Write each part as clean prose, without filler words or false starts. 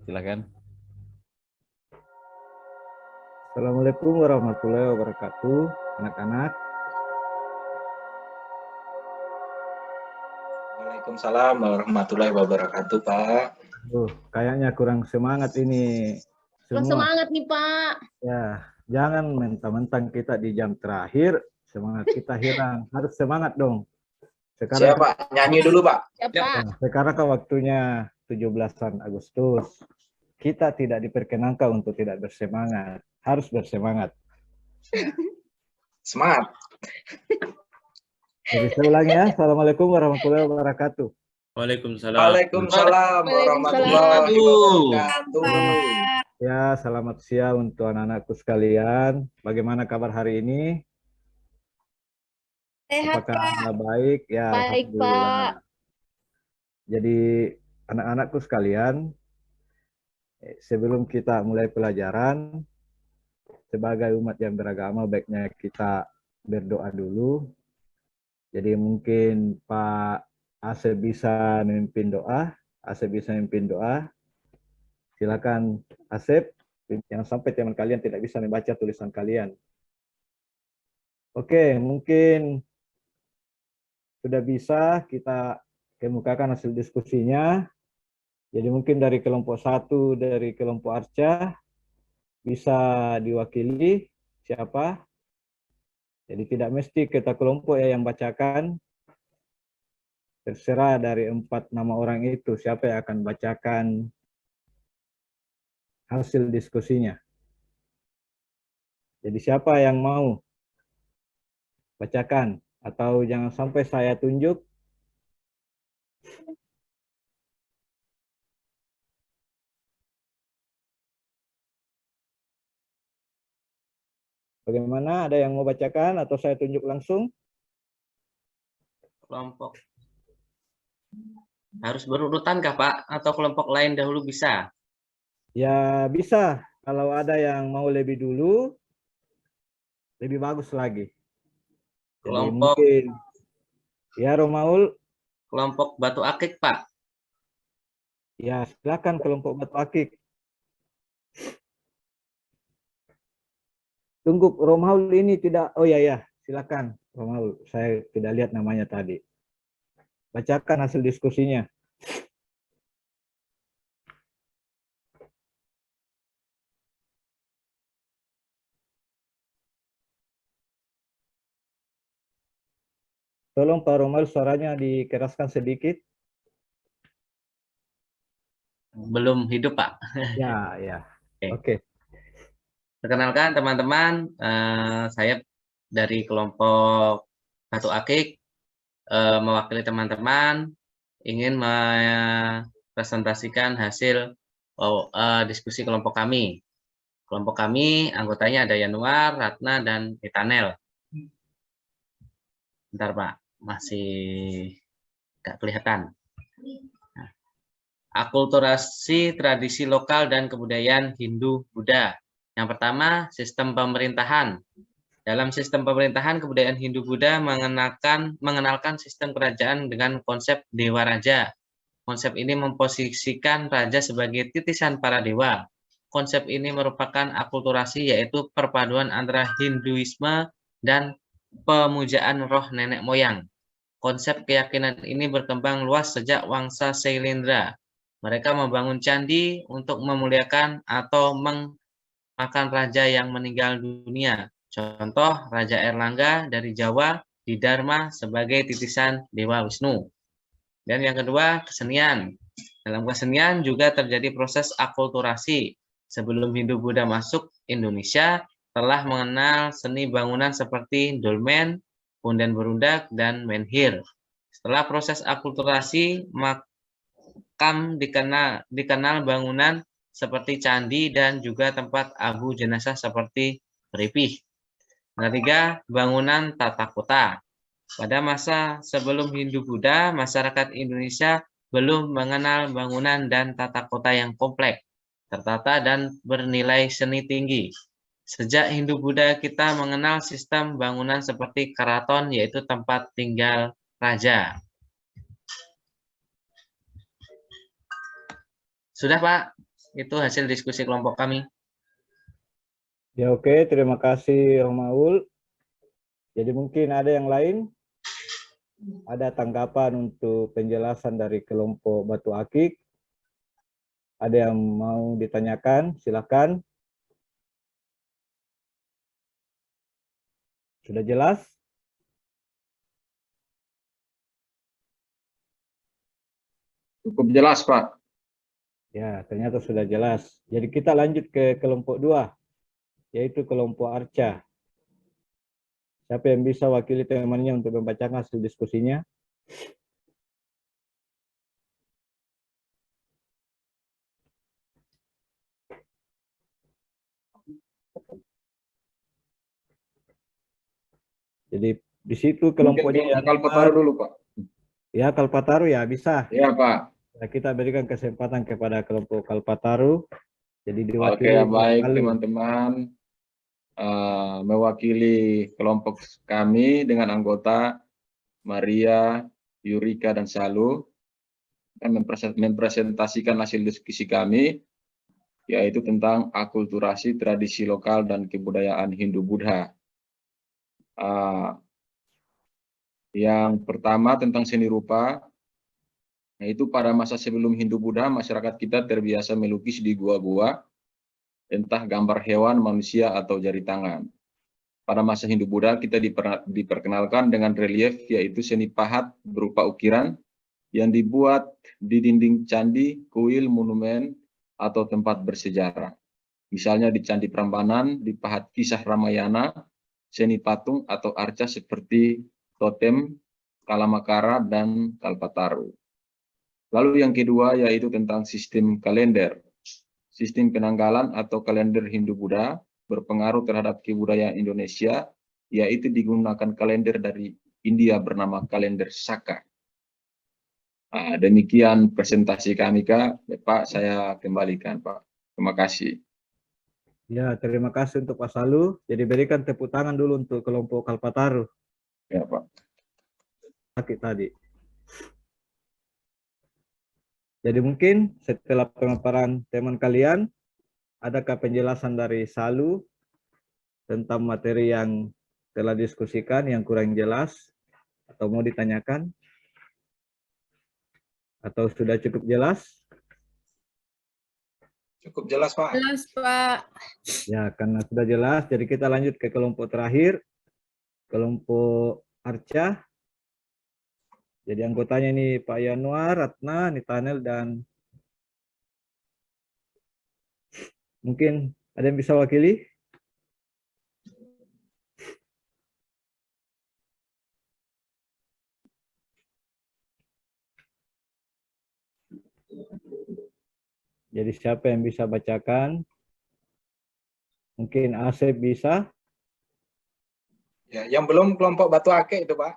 Silakan. Assalamualaikum warahmatullahi wabarakatuh, anak-anak. Waalaikumsalam warahmatullahi wabarakatuh, Pak. Kayaknya kurang semangat ini Kurang semua. semangat nih, Pak. Ya, jangan mentang-mentang kita di jam terakhir, semangat kita hilang. Harus semangat dong. Sekarang Siapa? Nyanyi dulu, Pak. Siapa? sekarang kan waktunya 17 Agustus. Kita tidak diperkenankan untuk tidak bersemangat. Harus bersemangat. Semangat. Jadi saya ulangi ya. Assalamualaikum warahmatullahi wabarakatuh. Waalaikumsalam. Waalaikumsalam warahmatullahi wabarakatuh. Ya, selamat siang untuk anak-anakku sekalian. Bagaimana kabar hari ini? Sehat, Apakah Pak. baik? Ya, Baik, alhamdulillah. Jadi, anak-anakku sekalian, sebelum kita mulai pelajaran, sebagai umat yang beragama, baiknya kita berdoa dulu. Jadi mungkin Pak Asep bisa memimpin doa. Silakan Asep, jangan sampai teman kalian tidak bisa membaca tulisan kalian. Oke, mungkin sudah bisa kita kemukakan hasil diskusinya. Jadi mungkin dari kelompok 1, dari kelompok Arca, bisa diwakili siapa? Jadi tidak mesti kita kelompok ya yang bacakan. Terserah dari 4 nama orang itu, siapa yang akan bacakan hasil diskusinya. Jadi siapa yang mau bacakan? Atau jangan sampai saya tunjuk. Bagaimana? Ada yang mau bacakan atau saya tunjuk langsung? Kelompok. Harus berurutan kah, Pak? Atau kelompok lain dahulu bisa? Ya bisa. Kalau ada yang mau lebih dulu, lebih bagus lagi. Jadi Kelompok. mungkin, ya Romaul. Kelompok Batu Akik, Pak. Ya silakan kelompok Batu Akik. Tunggu, Romaul ini tidak, oh ya, silakan Romaul, saya tidak lihat namanya tadi. Bacakan hasil diskusinya. Tolong Pak Romaul suaranya dikeraskan sedikit. Belum hidup, Pak. Ya. Oke. Perkenalkan teman-teman, saya dari kelompok Batu Akik, mewakili teman-teman ingin mempresentasikan hasil diskusi kelompok kami. Kelompok kami anggotanya ada Yanuar, Ratna, dan Etanel. Bentar Pak, masih nggak kelihatan. Nah, akulturasi tradisi lokal dan kebudayaan Hindu-Buddha. Yang pertama, sistem pemerintahan. Dalam sistem pemerintahan, kebudayaan Hindu-Buddha mengenalkan sistem kerajaan dengan konsep dewa raja. Konsep ini memposisikan raja sebagai titisan para dewa. Konsep ini merupakan akulturasi, yaitu perpaduan antara Hinduisme dan pemujaan roh nenek moyang. Konsep keyakinan ini berkembang luas sejak Wangsa Sailendra. Mereka membangun candi untuk memuliakan atau makan raja yang meninggal dunia. Contoh, Raja Erlangga dari Jawa didharma sebagai titisan Dewa Wisnu. Dan yang kedua, kesenian. Dalam kesenian juga terjadi proses akulturasi. Sebelum Hindu-Buddha masuk Indonesia, telah mengenal seni bangunan seperti dolmen, punden berundak, dan menhir. Setelah proses akulturasi, makam dikenal bangunan seperti candi dan juga tempat abu jenazah seperti peripih. Yang ketiga, bangunan tata kota. Pada masa sebelum Hindu-Buddha, masyarakat Indonesia belum mengenal bangunan dan tata kota yang kompleks, tertata dan bernilai seni tinggi. Sejak Hindu-Buddha kita mengenal sistem bangunan seperti keraton, yaitu tempat tinggal raja. Sudah Pak, Itu hasil diskusi kelompok kami. Ya oke, terima kasih Om Maul. Jadi mungkin ada yang lain? Ada tanggapan untuk penjelasan dari kelompok Batu Akik? Ada yang mau ditanyakan? Silakan. Sudah jelas? Cukup jelas, Pak. Ya, ternyata sudah jelas. Jadi kita lanjut ke kelompok 2, yaitu kelompok Arca. Siapa yang bisa wakili temannya untuk membacakan hasil diskusinya? Jadi di situ kelompoknya Kalpataru dulu, Pak. ya Kalpataru ya bisa. Ya, Pak. Nah, kita berikan kesempatan kepada kelompok Kalpataru. Jadi Oke, diwakili baik oleh teman-teman. Mewakili kelompok kami dengan anggota Maria, Yurika, dan Salu akan mempresentasikan hasil diskusi kami, yaitu tentang akulturasi tradisi lokal dan kebudayaan Hindu-Buddha. Yang pertama tentang seni rupa, yaitu pada masa sebelum Hindu-Buddha, masyarakat kita terbiasa melukis di gua-gua, entah gambar hewan, manusia, atau jari tangan. Pada masa Hindu-Buddha, kita diperkenalkan dengan relief, yaitu seni pahat berupa ukiran yang dibuat di dinding candi, kuil, monumen, atau tempat bersejarah. Misalnya di Candi Prambanan, dipahat kisah Ramayana, seni patung atau arca seperti totem, Kalamakara, dan Kalpataru. Lalu yang kedua yaitu tentang sistem kalender. Sistem penanggalan atau kalender Hindu-Buddha berpengaruh terhadap kebudayaan Indonesia, yaitu digunakan kalender dari India bernama kalender Saka. Demikian presentasi kami, Kak. Pak, saya kembalikan, Pak. Terima kasih. Ya, terima kasih untuk Pak Salu. Jadi berikan tepuk tangan dulu untuk kelompok Kalpataru. Ya, Pak. Sakit tadi. Jadi mungkin setelah pemaparan teman kalian, adakah penjelasan dari Salu tentang materi yang telah diskusikan yang kurang jelas atau mau ditanyakan? Atau sudah cukup jelas? Cukup jelas, Pak. Jelas, Pak. Ya, karena sudah jelas, jadi kita lanjut ke kelompok terakhir, kelompok Arca. Jadi anggotanya ini Pak Yanuar, Ratna, Nitanel, dan mungkin ada yang bisa wakili? Jadi siapa yang bisa bacakan? Mungkin Asep bisa. Ya, yang belum kelompok Batu Akik itu, Pak.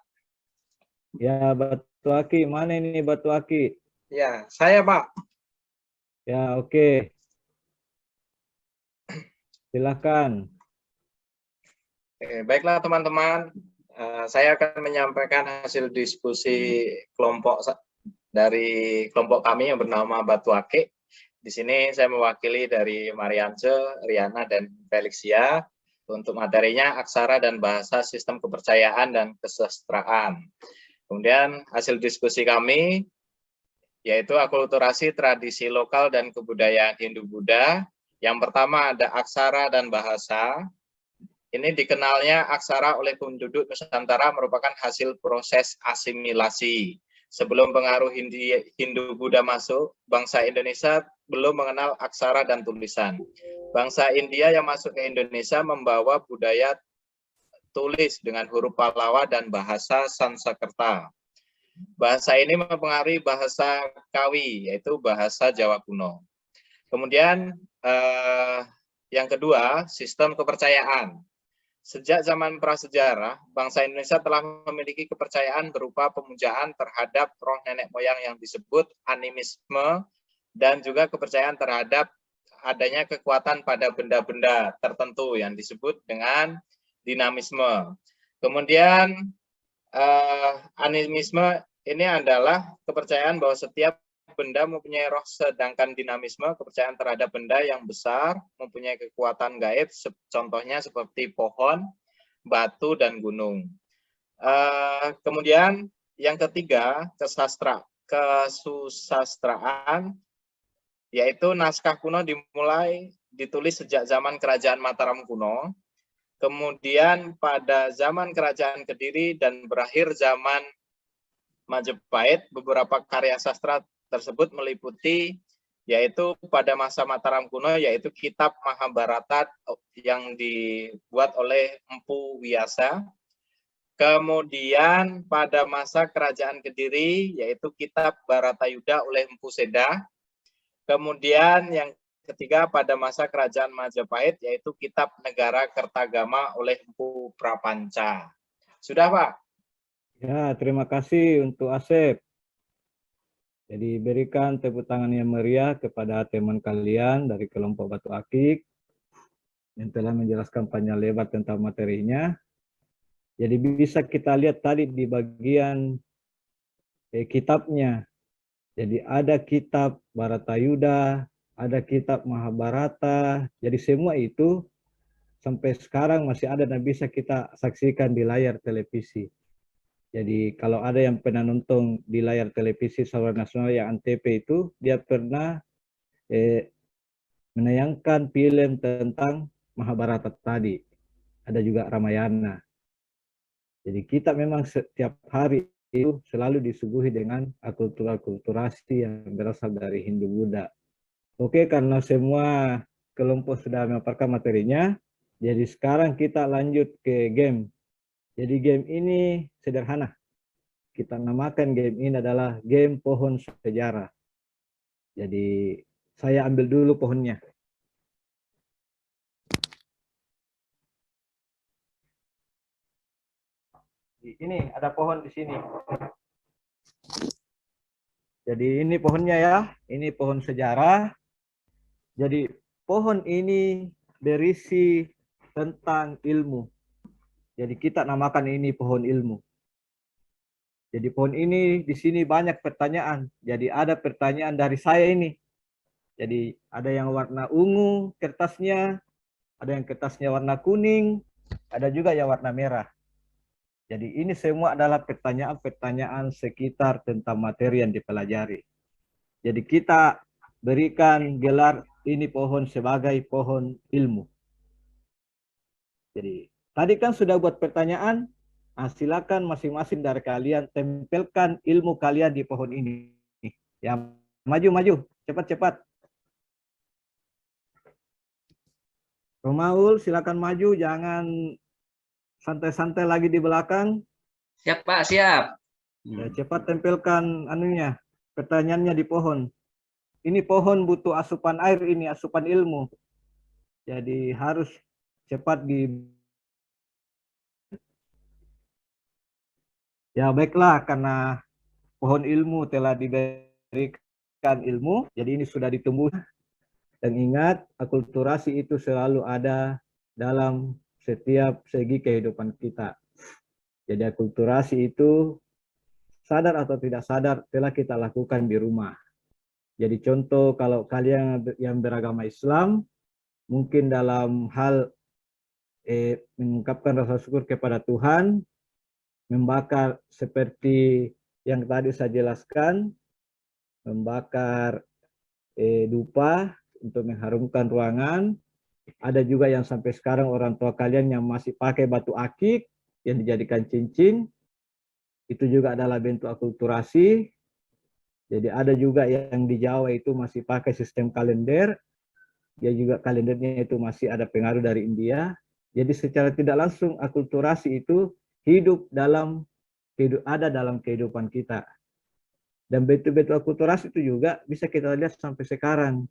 Ya, Batu Aki. Mana ini Batu Aki? Ya, saya, Pak. Ya, oke. Silakan. Baiklah, teman-teman. Saya akan menyampaikan hasil diskusi kelompok dari kelompok kami yang bernama Batu Akik. Di sini saya mewakili dari Mariance, Riana, dan Felixia. Untuk materinya aksara dan bahasa sistem kepercayaan dan kesusastraan. Kemudian hasil diskusi kami yaitu akulturasi tradisi lokal dan kebudayaan Hindu-Buddha. Yang pertama ada aksara dan bahasa. Ini dikenalnya aksara oleh penduduk Nusantara merupakan hasil proses asimilasi. Sebelum pengaruh Hindu-Buddha masuk, bangsa Indonesia belum mengenal aksara dan tulisan. Bangsa India yang masuk ke Indonesia membawa budaya tulis dengan huruf Pallawa dan bahasa Sanskerta. Bahasa ini mempengaruhi bahasa Kawi, yaitu bahasa Jawa kuno. Kemudian yang kedua, sistem kepercayaan. Sejak zaman prasejarah, bangsa Indonesia telah memiliki kepercayaan berupa pemujaan terhadap roh nenek moyang yang disebut animisme dan juga kepercayaan terhadap adanya kekuatan pada benda-benda tertentu yang disebut dengan dinamisme. Kemudian animisme ini adalah kepercayaan bahwa setiap benda mempunyai roh, sedangkan dinamisme kepercayaan terhadap benda yang besar mempunyai kekuatan gaib, contohnya seperti pohon, batu, dan gunung. Kemudian yang ketiga, kesusastraan, yaitu naskah kuno ditulis sejak zaman kerajaan Mataram kuno, kemudian pada zaman kerajaan Kediri dan berakhir zaman Majapahit. Beberapa karya sastra tersebut meliputi, yaitu pada masa Mataram kuno, yaitu kitab Mahabharata yang dibuat oleh Empu Wiyasa. Kemudian pada masa kerajaan Kediri, yaitu kitab Bharatayuda oleh Empu Seda. Kemudian yang ketiga pada masa kerajaan Majapahit, yaitu kitab Negara Kertagama oleh Empu Prapanca. Sudah, Pak? Ya, terima kasih untuk Asep. Jadi berikan tepuk tangan yang meriah kepada teman kalian dari kelompok Batu Akik yang telah menjelaskan panjang lebar tentang materinya. Jadi bisa kita lihat tadi di bagian kitabnya. Jadi ada kitab Bharatayuda, ada kitab Mahabharata. Jadi semua itu sampai sekarang masih ada dan bisa kita saksikan di layar televisi. Jadi kalau ada yang pernah nonton di layar televisi saluran nasional yang Antv itu, dia pernah menayangkan film tentang Mahabharata tadi. Ada juga Ramayana. Jadi kita memang setiap hari itu selalu disuguhi dengan akulturasi yang berasal dari Hindu Buddha. Oke, karena semua kelompok sudah memaparkan materinya, jadi sekarang kita lanjut ke game. Jadi game ini sederhana. Kita namakan game ini adalah game pohon sejarah. Jadi saya ambil dulu pohonnya. Ini ada pohon di sini. Jadi ini pohonnya ya. Ini pohon sejarah. Jadi pohon ini berisi tentang ilmu. Jadi kita namakan ini pohon ilmu. Jadi pohon ini di sini banyak pertanyaan. Jadi ada pertanyaan dari saya ini. Jadi ada yang warna ungu kertasnya, ada yang kertasnya warna kuning, ada juga yang warna merah. Jadi ini semua adalah pertanyaan-pertanyaan sekitar tentang materi yang dipelajari. Jadi kita berikan gelar ini pohon sebagai pohon ilmu. Jadi tadi kan sudah buat pertanyaan. Nah, silakan masing-masing dari kalian tempelkan ilmu kalian di pohon ini. Ya, maju, cepat-cepat. Romaul, silakan maju, jangan santai-santai lagi di belakang. Siap, Pak, siap. Ya, cepat tempelkan anunya, pertanyaannya di pohon. Ini pohon butuh asupan air, ini asupan ilmu. Jadi harus cepat di... Ya baiklah, karena pohon ilmu telah diberikan ilmu, jadi ini sudah ditumbuh. Dan ingat, akulturasi itu selalu ada dalam setiap segi kehidupan kita. Jadi akulturasi itu sadar atau tidak sadar telah kita lakukan di rumah. Jadi contoh kalau kalian yang beragama Islam, mungkin dalam hal mengungkapkan rasa syukur kepada Tuhan, membakar seperti yang tadi saya jelaskan, membakar dupa untuk mengharumkan ruangan. Ada juga yang sampai sekarang orang tua kalian yang masih pakai batu akik yang dijadikan cincin, itu juga adalah bentuk akulturasi. Jadi ada juga yang di Jawa itu masih pakai sistem kalender, dia juga kalendernya itu masih ada pengaruh dari India. Jadi secara tidak langsung akulturasi itu ada dalam kehidupan kita. Dan bentuk-bentuk akulturasi itu juga bisa kita lihat sampai sekarang.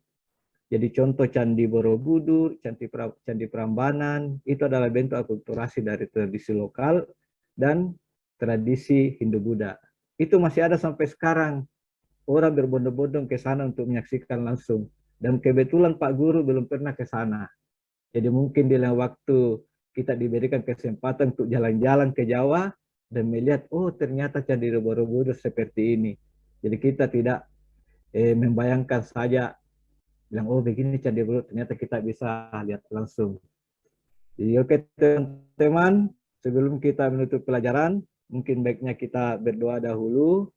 Jadi contoh Candi Borobudur, Candi Prambanan, itu adalah bentuk akulturasi dari tradisi lokal dan tradisi Hindu-Buddha. Itu masih ada sampai sekarang. Orang berbondong-bondong ke sana untuk menyaksikan langsung. Dan kebetulan Pak Guru belum pernah ke sana. Jadi mungkin di lain waktu kita diberikan kesempatan untuk jalan-jalan ke Jawa dan melihat, oh ternyata Candi Borobudur seperti ini. Jadi kita tidak membayangkan saja, bilang oh begini Candi Borobudur, ternyata kita bisa lihat langsung. Jadi oke teman-teman, sebelum kita menutup pelajaran, mungkin baiknya kita berdoa dahulu.